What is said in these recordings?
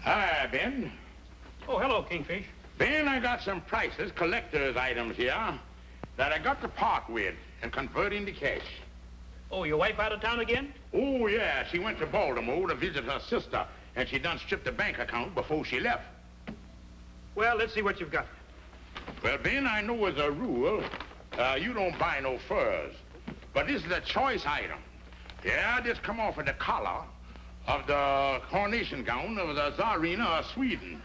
Hi, Ben. Oh, hello, Kingfish. Ben, I got some priceless collector's items here that I got to part with and convert into cash. Oh, your wife out of town again? Oh, yeah. She went to Baltimore to visit her sister, and she done stripped the bank account before she left. Well, let's see what you've got. Well, Ben, I know as a rule, you don't buy no furs. But this is a choice item. Yeah, this come off of the collar of the coronation gown of the Tsarina of Sweden.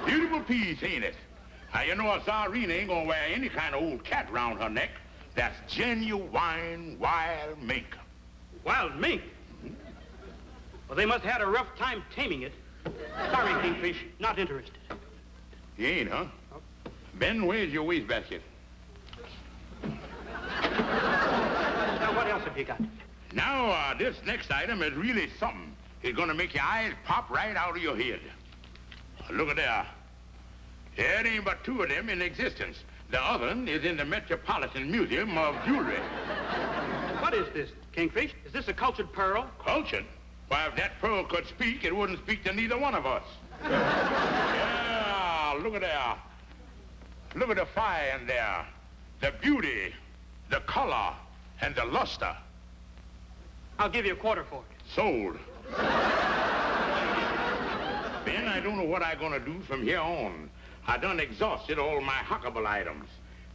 Beautiful piece, ain't it? You know a Tsarina ain't gonna wear any kind of old cat round her neck. That's genuine wild mink. Wild mink? Well, they must have had a rough time taming it. Sorry, Kingfish, not interested. You ain't, huh? Nope. Ben, where's your wastebasket? Now, what else have you got? Now, this next item is really something. It's gonna make your eyes pop right out of your head. Look at there. There ain't but two of them in existence. The other one is in the Metropolitan Museum of Jewelry. What is this, Kingfish? Is this a cultured pearl? Cultured? Why, if that pearl could speak, it wouldn't speak to neither one of us. Yeah, look at there. Look at the fire in there. The beauty, the color, and the luster. I'll give you a quarter for it. Sold. Ben, I don't know what I'm gonna do from here on. I done exhausted all my huckable items.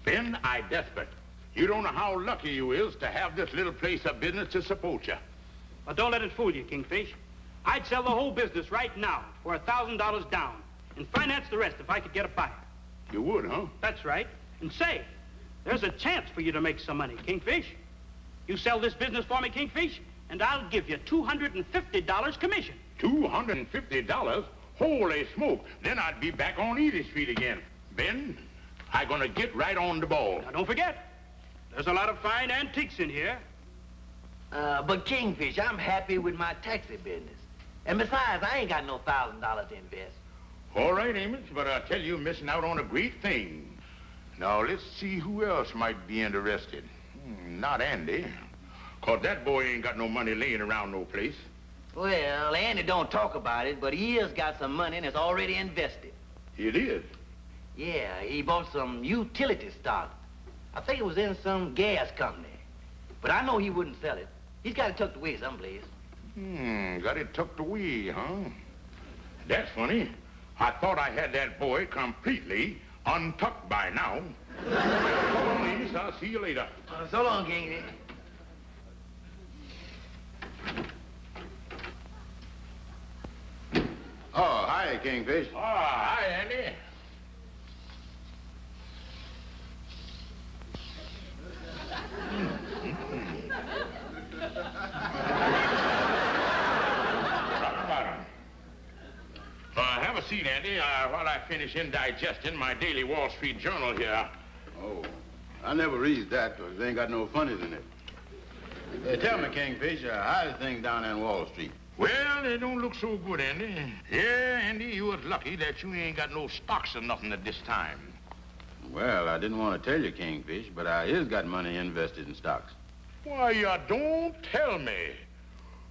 Ben, I desperate. You don't know how lucky you is to have this little place of business to support you. Well, don't let it fool you, Kingfish. I'd sell the whole business right now for $1,000 down and finance the rest if I could get a buyer. You would, huh? That's right. And say, there's a chance for you to make some money, Kingfish. You sell this business for me, Kingfish, and I'll give you $250 commission. $250? Holy smoke. Then I'd be back on Easy Street again. Ben, I'm gonna get right on the ball. Now, don't forget, there's a lot of fine antiques in here. But Kingfish, I'm happy with my taxi business. And besides, I ain't got no $1,000 to invest. All right, Amos, but I tell you, you're missing out on a great thing. Now, let's see who else might be interested. Not Andy, 'cause that boy ain't got no money laying around no place. Well, Andy don't talk about it, but he has got some money and it's already invested. It is? Yeah, he bought some utility stock. I think it was in some gas company. But I know he wouldn't sell it. He's got it tucked away someplace. Got it tucked away, huh? That's funny. I thought I had that boy completely untucked by now. Come on, Amos, I'll see you later. So long, Kingfish. Oh, hi, Kingfish. Oh, hi, Andy. Have a seat, Andy, while I finish indigesting my daily Wall Street Journal here. Oh, I never read that because they ain't got no funnies in it. Tell me, Kingfish, how's things down there in Wall Street? Well, they don't look so good, Andy. Yeah, Andy, you was lucky that you ain't got no stocks or nothing at this time. Well, I didn't want to tell you, Kingfish, but I is got money invested in stocks. Why, you don't tell me.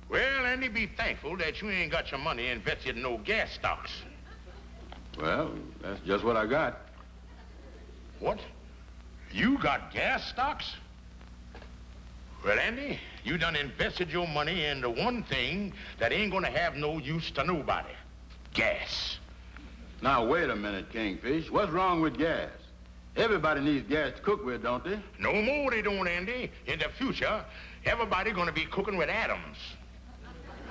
Well, Andy, be thankful that you ain't got your money invested in no gas stocks. Well, that's just what I got. What? You got gas stocks? Well, Andy, you done invested your money in the one thing that ain't gonna have no use to nobody. Gas. Now, wait a minute, Kingfish. What's wrong with gas? Everybody needs gas to cook with, don't they? No more they don't, Andy. In the future, everybody gonna be cooking with atoms.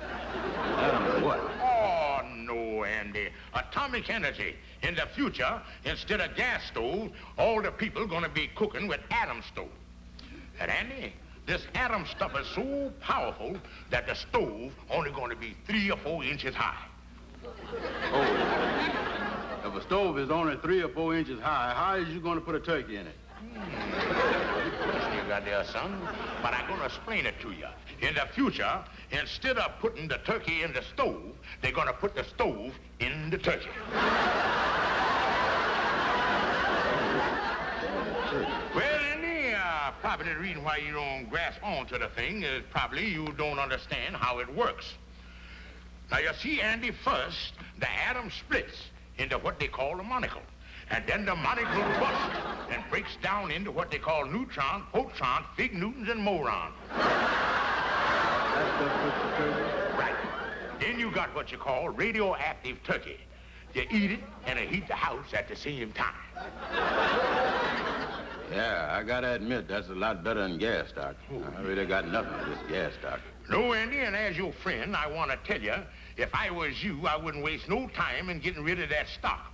Atoms what? Oh, no, Andy. Atomic energy. In the future, instead of gas stove, all the people gonna be cooking with atom stove. And Andy, this atom stuff is so powerful that the stove only gonna be 3 or 4 inches high. Oh. If a stove is only 3 or 4 inches high, how is you gonna put a turkey in it? Good question you got there, son. But I'm gonna explain it to you. In the future, instead of putting the turkey in the stove, they're gonna put the stove in the turkey. Well, Andy, probably the reason why you don't grasp onto the thing is probably you don't understand how it works. Now, you see, Andy, first, the atom splits into what they call a monocle. And then the monocle busts and breaks down into what they call neutrons, protons, fig newtons, and morons. That's what puts the turkey? Right. Then you got what you call radioactive turkey. You eat it and it heat the house at the same time. Yeah, I gotta admit, that's a lot better than gas, Doc. I really got nothing with this gas, Doc. No, Andy, and as your friend, I want to tell you, if I was you, I wouldn't waste no time in getting rid of that stock.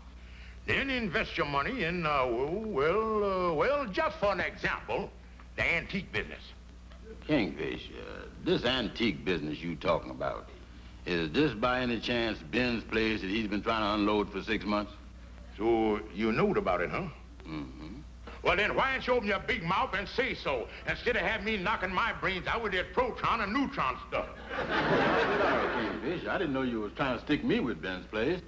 Then invest your money in, well, just for an example, the antique business. Kingfish, this antique business you talking about, is this by any chance Ben's place that he's been trying to unload for 6 months? So you knowed about it, huh? Mm-hmm. Well, then why don't you open your big mouth and say so, instead of having me knocking my brains out with that proton and neutron stuff? Kingfish, I didn't know you was trying to stick me with Ben's place.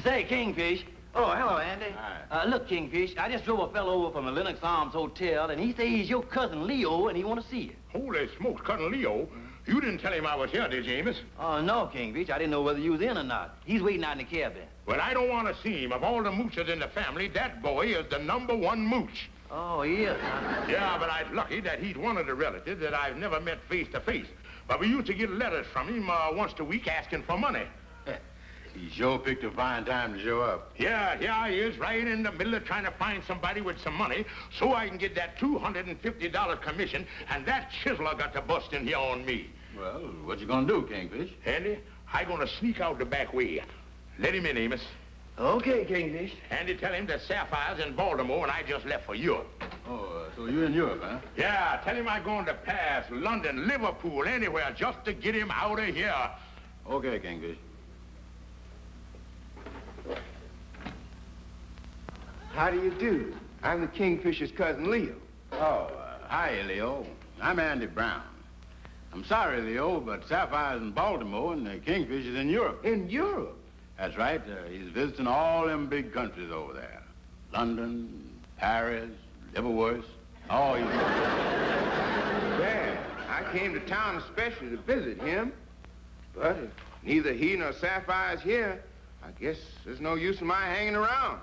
Say, Kingfish. Oh, hello, Andy. Hi. Look, Kingfish, I just drove a fellow over from the Lennox Arms Hotel, and he says he's your cousin Leo, and he want to see you. Holy smokes, Cousin Leo. You didn't tell him I was here, did you, Amos? Oh, no, Kingfish. I didn't know whether you was in or not. He's waiting out in the cabin. Well, I don't want to see him. Of all the moochers in the family, that boy is the #1 mooch. Oh, he is, huh? Yeah, but I'm lucky that he's one of the relatives that I've never met face to face. But we used to get letters from him once a week asking for money. He sure picked a fine time to show up. Yeah, he is right in the middle of trying to find somebody with some money so I can get that $250 commission, and that chiseler got to bust in here on me. Well, what you gonna do, Kingfish? Andy, I'm gonna sneak out the back way. Let him in, Amos. Okay, Kingfish. Andy, tell him that Sapphire's in Baltimore and I just left for Europe. Oh, so you're in Europe, huh? Yeah, tell him I'm going to Paris, London, Liverpool, anywhere, just to get him out of here. Okay, Kingfish. How do you do? I'm the Kingfisher's cousin, Leo. Oh, hi, Leo. I'm Andy Brown. I'm sorry, Leo, but Sapphire's in Baltimore and the Kingfish is in Europe. In Europe? That's right. He's visiting all them big countries over there. London, Paris, Liverpool. Oh, he's... Well, I came to town especially to visit him. But if neither he nor Sapphire's here, I guess there's no use in my hanging around.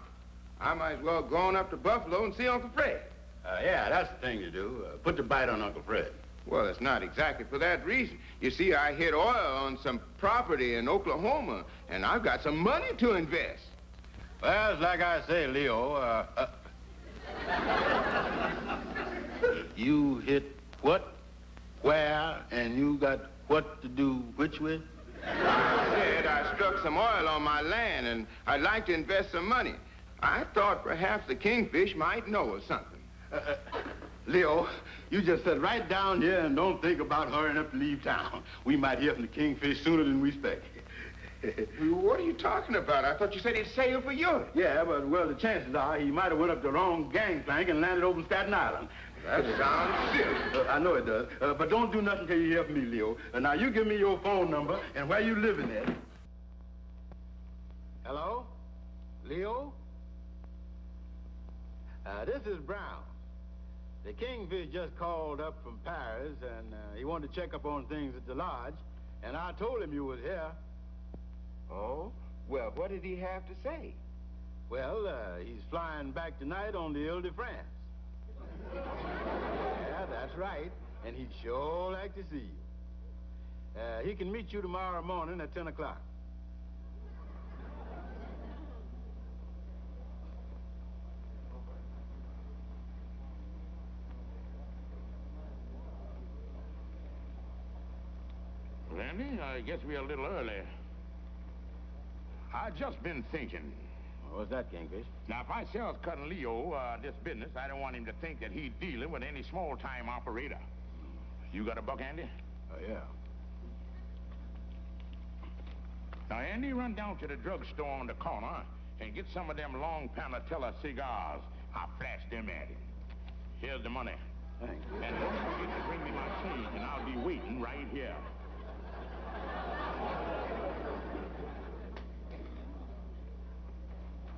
I might as well go on up to Buffalo and see Uncle Fred. Yeah, that's the thing to do. Put the bite on Uncle Fred. Well, it's not exactly for that reason. You see, I hit oil on some property in Oklahoma, and I've got some money to invest. Well, it's like I say, Leo, you hit what, where, and you got what to do which with? I said I struck some oil on my land, and I'd like to invest some money. I thought perhaps the Kingfish might know of something. Leo, you just sit right down here and don't think about hurrying up to leave town. We might hear from the Kingfish sooner than we expect. What are you talking about? I thought you said he'd sailed for Europe. Yeah, but, well, the chances are he might have went up the wrong gangplank and landed over Staten Island. That sounds silly. I know it does. But don't do nothing till you hear from me, Leo. Now, you give me your phone number and where you living at. Hello? Leo? This is Brown. The Kingfish just called up from Paris, and he wanted to check up on things at the lodge, and I told him you was here. Oh? Well, what did he have to say? Well, he's flying back tonight on the Ile-de-France. Yeah, that's right, and he'd sure like to see you. He can meet you tomorrow morning at 10 o'clock. Randy, I guess we're a little early. I just been thinking. What's that, Kingfish? Now, if I sell Cousin Leo this business, I don't want him to think that he's dealing with any small-time operator. You got a buck, Andy? Yeah. Now, Andy, run down to the drugstore on the corner and get some of them long Panatella cigars. I'll flash them at him. Here's the money. Thanks. And don't forget to bring me my change, and I'll be waiting right here.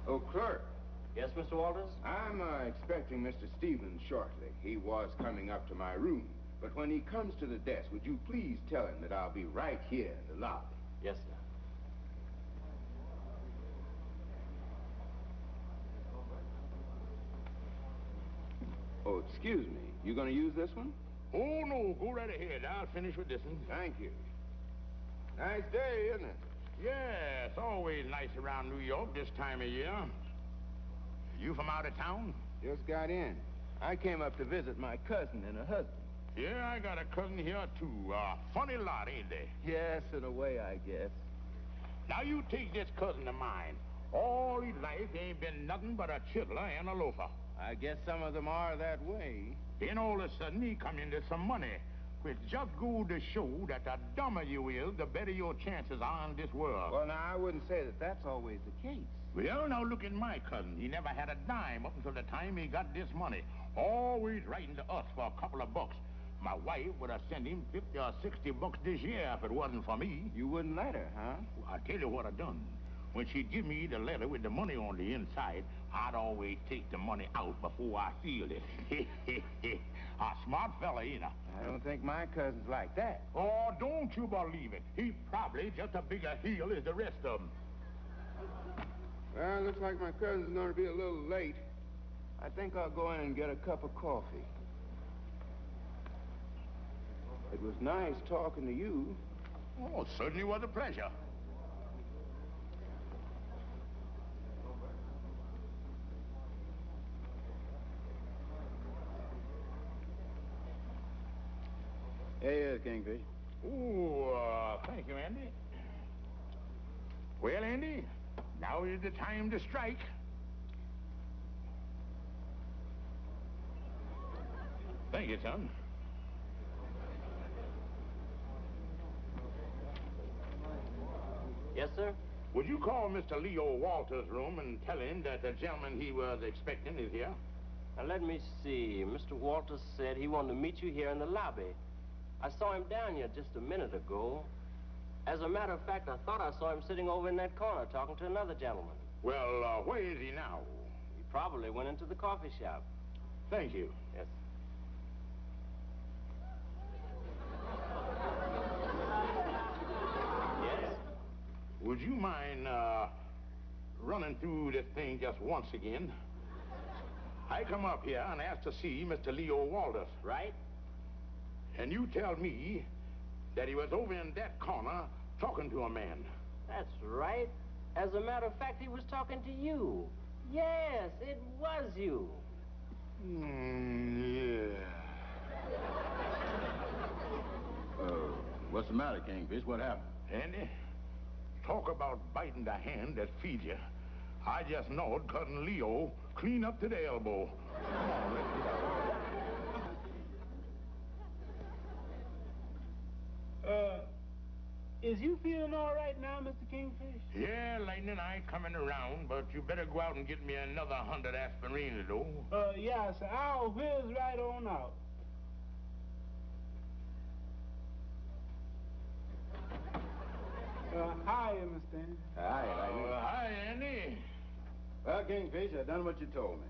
Oh, clerk. Yes, Mr. Walters? I'm expecting Mr. Stevens shortly. He was coming up to my room. But when he comes to the desk, would you please tell him that I'll be right here in the lobby? Yes, sir. Oh, excuse me. You gonna use this one? Oh, no, go right ahead. I'll finish with this one. Thank you. Nice day, isn't it? Yeah, it's always nice around New York this time of year. You from out of town? Just got in. I came up to visit my cousin and her husband. Yeah, I got a cousin here, too. Funny lot, ain't they? Yes, in a way, I guess. Now, you take this cousin of mine. All his life, he ain't been nothing but a chiddler and a loafer. I guess some of them are that way. Then all of a sudden, he come into some money, which just go to show that the dumber you is, the better your chances are in this world. Well, now, I wouldn't say that that's always the case. Well, now, look at my cousin. He never had a dime up until the time he got this money. Always writing to us for a couple of bucks. My wife would have sent him 50 or 60 bucks this year if it wasn't for me. You wouldn't let her, huh? Well, I'll tell you what I done. When she'd give me the letter with the money on the inside, I'd always take the money out before I sealed it. A smart fella, ain't I? I don't think my cousin's like that. Oh, don't you believe it. He's probably just a bigger heel as the rest of them. Well, looks like my cousin's going to be a little late. I think I'll go in and get a cup of coffee. It was nice talking to you. Oh, it certainly was a pleasure. Here he is, Kingfish. Oh, thank you, Andy. Well, Andy, now is the time to strike. Thank you, son. Yes, sir? Would you call Mr. Leo Walters' room and tell him that the gentleman he was expecting is here? Now, let me see. Mr. Walters said he wanted to meet you here in the lobby. I saw him down here just a minute ago. As a matter of fact, I thought I saw him sitting over in that corner talking to another gentleman. Well, where is he now? He probably went into the coffee shop. Thank you. Yes. Yes? Would you mind running through this thing just once again? I come up here and asked to see Mr. Leo Walters. Right? And you tell me that he was over in that corner talking to a man. That's right. As a matter of fact, he was talking to you. Yes, it was you. Yeah. What's the matter, Kingfish? What happened? Andy, talk about biting the hand that feeds you. I just knowed Cousin Leo clean up to the elbow. Come on, let's get out. Is you feeling all right now, Mr. Kingfish? Yeah, Lightning, I ain't coming around, but you better go out and get me another 100 aspirina, though. Yeah, sir. I'll whiz right on out. Hi, Mr. Andy. Hi, Hi, Andy. Well, Kingfish, I done what you told me.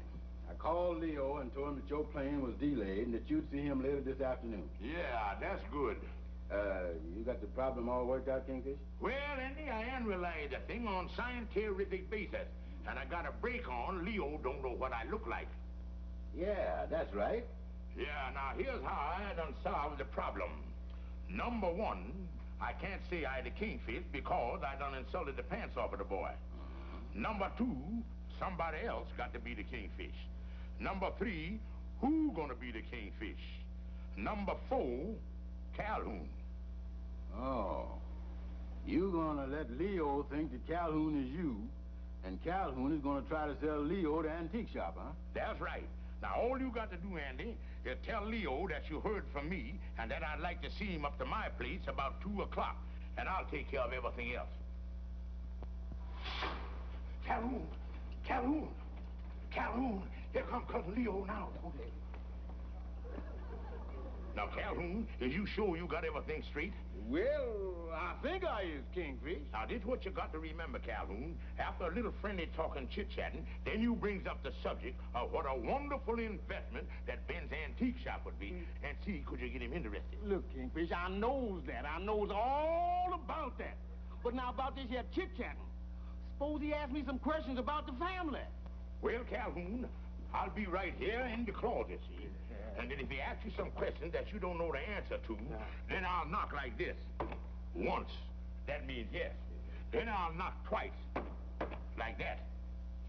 I called Leo and told him that your plane was delayed and that you'd see him later this afternoon. Yeah, that's good. You got the problem all worked out, Kingfish? Well, Andy, I analyzed the thing on scientific basis, and I got a break on Leo don't know what I look like. Yeah, that's right. Yeah, now here's how I done solved the problem. Number one, I can't say I the Kingfish because I done insulted the pants off of the boy. Number two, somebody else got to be the Kingfish. Number three, who gonna be the Kingfish? Number four, Calhoun. Oh. You gonna let Leo think that Calhoun is you, and Calhoun is gonna try to sell Leo to antique shop, huh? That's right. Now, all you got to do, Andy, is tell Leo that you heard from me and that I'd like to see him up to my place about 2 o'clock, and I'll take care of everything else. Calhoun! Calhoun! Calhoun! Here come Cousin Leo now. Okay. Now, Calhoun, is you sure you got everything straight? Well, I think I is, Kingfish. Now, this is what you got to remember, Calhoun. After a little friendly talking, chit-chatting, then you brings up the subject of what a wonderful investment that Ben's antique shop would be, and see, could you get him interested? Look, Kingfish, I knows that. I knows all about that. But now about this here chit-chatting. Suppose he asked me some questions about the family. Well, Calhoun, I'll be right here in the closet, see? And then if he asks you some questions that you don't know the answer to, then I'll knock like this. Once. That means yes. Then I'll knock twice. Like that.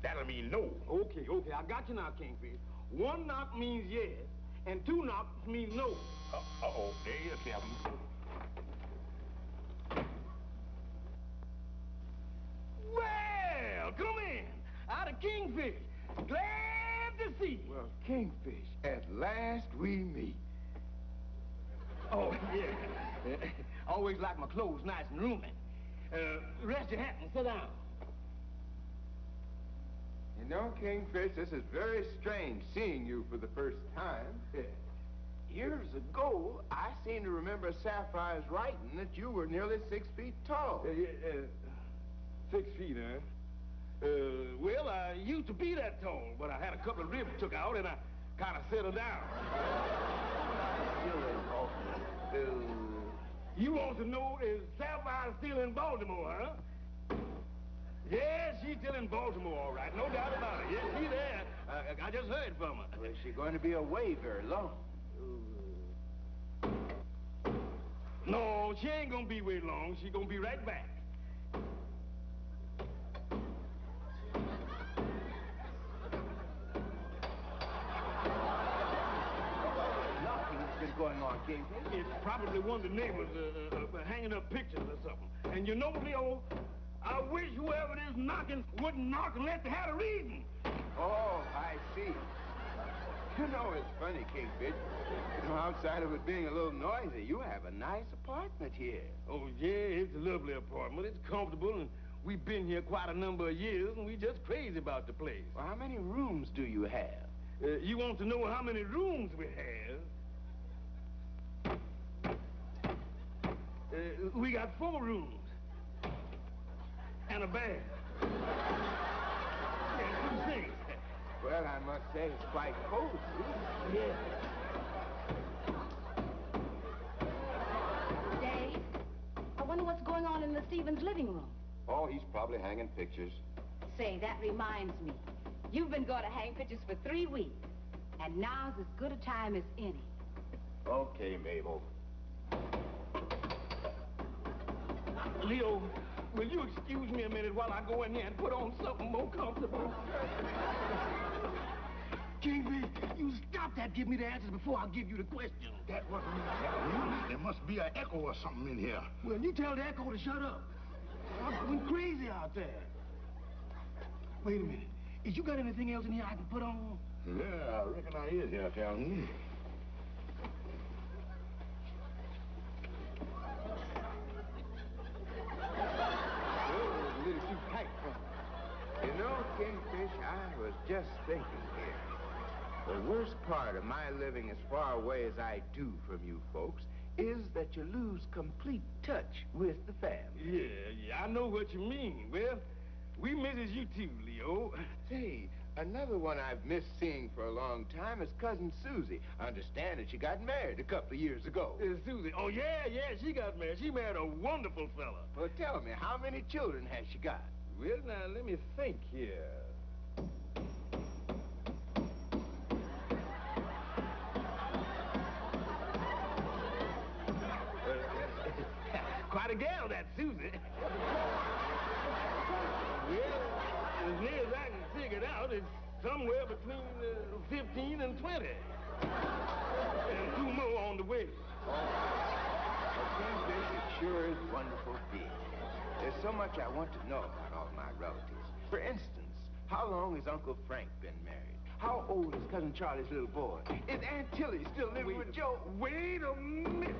That'll mean no. Okay, I got you now, Kingfish. One knock means yes, and two knocks mean no. Uh-oh, there you are, Calhoun. Well, come in. Out of Kingfish. Glad to see you. Well, Kingfish, at last we meet. Oh, yeah. Always like my clothes nice and roomy. Rest your hat and sit down. You know, Kingfish, this is very strange seeing you for the first time. Years ago, I seem to remember Sapphire's writing that you were nearly 6 feet tall. 6 feet, huh? Well, I used to be that tall, but I had a couple of ribs took out, and I kind of settled down. You want to know, is Sapphire still in Baltimore, huh? Yeah, she's still in Baltimore, all right. No doubt about it. Yeah, she's there. I just heard from her. Well, is she going to be away very long? No, she ain't gonna be away long. She's gonna be right back. Nothing's been going on, Kingfish. It's probably one of the neighbors hanging up pictures or something. And you know, Leo, I wish whoever it is knocking wouldn't knock unless they had a reason. Oh, I see. You know, it's funny, Kingfish. You know, outside of it being a little noisy, you have a nice apartment here. Oh, yeah, it's a lovely apartment. It's comfortable, and we've been here quite a number of years, and we're just crazy about the place. Well, how many rooms do you have? You want to know how many rooms we have? We got 4 rooms. And a bath. And 2 sinks. Well, I must say it's quite cozy. Yeah. Dave, I wonder what's going on in the Stevens living room. Oh, he's probably hanging pictures. Say, that reminds me. You've been going to hang pictures for 3 weeks, and now's as good a time as any. Okay, Mabel. Leo, will you excuse me a minute while I go in here and put on something more comfortable? Kingfish, you stop that. Give me the answers before I give you the question. That wasn't me, Calhoun. There must be an echo or something in here. Well, you tell the echo to shut up. I'm going crazy out there. Wait a minute. Is you got anything else in here I can put on? Yeah, I reckon I is here, Calhoun. A little too tight for me. You know, Kingfish, I was just thinking here. The worst part of my living as far away as I do from you folks is that you lose complete touch with the family. Yeah, I know what you mean. Well, we misses you too, Leo. Say, another one I've missed seeing for a long time is Cousin Susie. I understand that she got married a couple of years ago. Susie. Oh, yeah, she got married. She married a wonderful fella. Well, tell me, how many children has she got? Well, now, let me think here. Quite a gal, that Susie. Well, as near as I can figure it out, it's somewhere between 15 and 20. And 2 more on the way. Kingfish, it sure is wonderful being. There's so much I want to know about all my relatives. For instance, how long has Uncle Frank been married? How old is Cousin Charlie's little boy? Is Aunt Tilly still living with Joe? Wait a minute.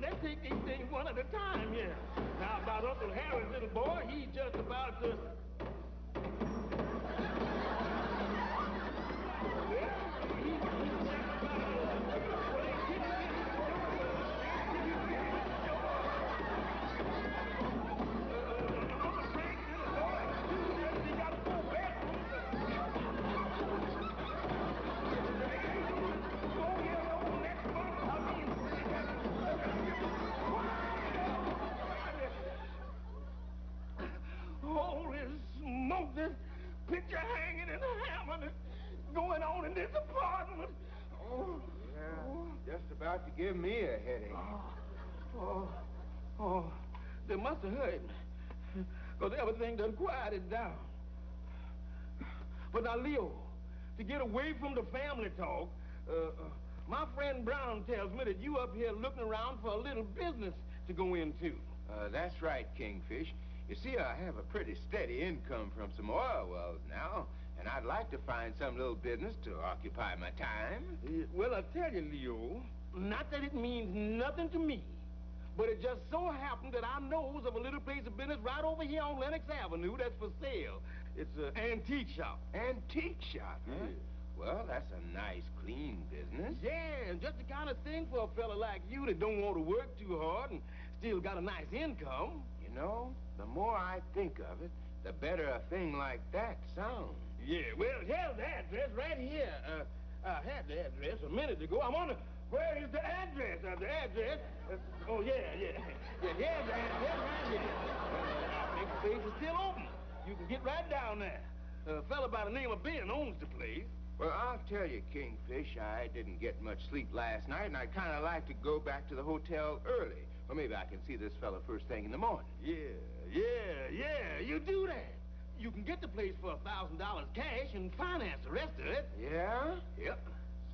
Let's take these things one at a time here. Now, about Uncle Harry's little boy, he's just about to... this apartment. Oh. Yeah, just about to give me a headache. They must have heard me. Because everything done quieted down. But now, Leo, to get away from the family talk, my friend Brown tells me that you up here looking around for a little business to go into. That's right, Kingfish. You see, I have a pretty steady income from some oil wells now, and I'd like to find some little business to occupy my time. Well, I tell you, Leo, not that it means nothing to me, but it just so happened that I knows of a little place of business right over here on Lenox Avenue that's for sale. It's an antique shop. Antique shop, huh? Yeah. Well, that's a nice, clean business. Yeah, and just the kind of thing for a fella like you that don't want to work too hard and still got a nice income. You know, the more I think of it, the better a thing like that sounds. Yeah, well, here's the address right here. I had the address a minute ago. I'm on the... Where is the address? The address... oh, yeah. Yeah, here's the address right here. I think the place is still open. You can get right down there. A fella by the name of Ben owns the place. Well, I'll tell you, Kingfish, I didn't get much sleep last night, and I'd kind of like to go back to the hotel early. Or maybe I can see this fella first thing in the morning. Yeah, you do that. You can get the place for $1,000 cash and finance the rest of it. Yeah? Yep.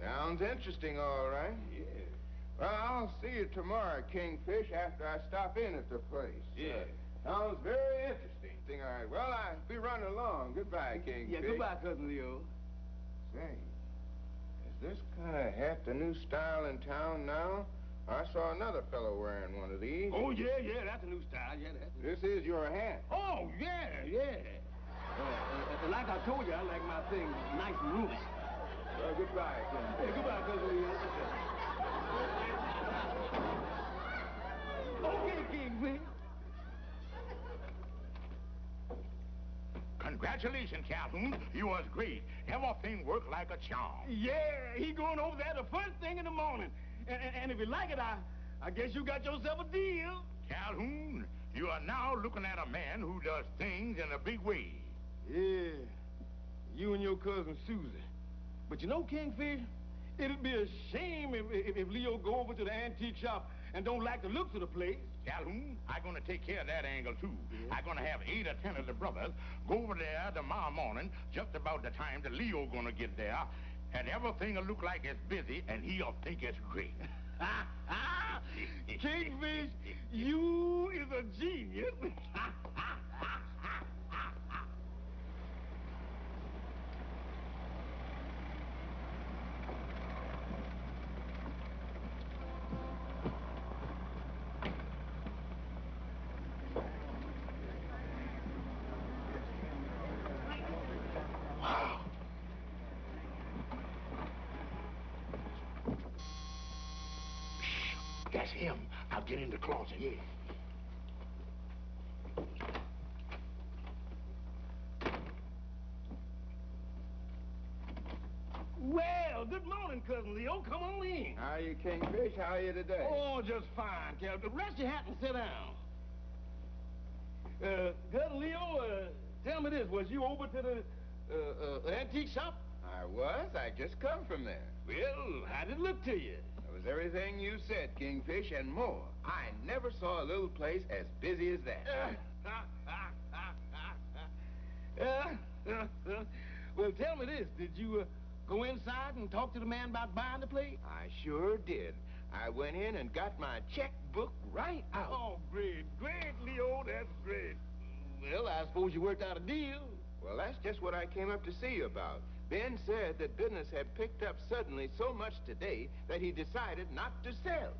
Sounds interesting, all right. Yeah. Well, I'll see you tomorrow, Kingfish, after I stop in at the place. Yeah. Sounds very interesting. All right. Well, I'll be running along. Goodbye, Kingfish. Yeah, goodbye, Cousin Leo. Say, is this kind of hat the new style in town now? I saw another fellow wearing one of these. Oh, yeah, that's a new style. Yeah, that's... This is your hat. Oh, yeah. Like I told you, I like my things nice and roomy. Well, goodbye, Kingfish. Hey, goodbye, Cousin Leo. Okay, Kingfish. Congratulations, Calhoun. You was great. Everything worked like a charm. Yeah, he going over there the first thing in the morning. And if you like it, I guess you got yourself a deal. Calhoun, you are now looking at a man who does things in a big way. Yeah, you and your cousin Susie. But you know, Kingfish, it'd be a shame if Leo go over to the antique shop and don't like the looks of the place. Calhoun, I'm going to take care of that angle, too. I'm going to have 8 or 10 of the brothers go over there tomorrow morning, just about the time that Leo going to get there, and everything will look like it's busy, and he'll think it's great. Kingfish, you is a genius. That's him. I'll get in the closet. Yeah. Well, good morning, Cousin Leo. Come on in. How are you, Kingfish? How are you today? Oh, just fine, Captain. Rest your hat and sit down. Cousin Leo, tell me this. Was you over to the antique shop? I was. I just come from there. Well, how did it look to you? It was everything you said, Kingfish, and more. I never saw a little place as busy as that. Well, tell me this. Did you go inside and talk to the man about buying the place? I sure did. I went in and got my checkbook right out. Oh, great, Leo. That's great. Well, I suppose you worked out a deal. Well, that's just what I came up to see you about. Ben said that business had picked up suddenly so much today that he decided not to sell.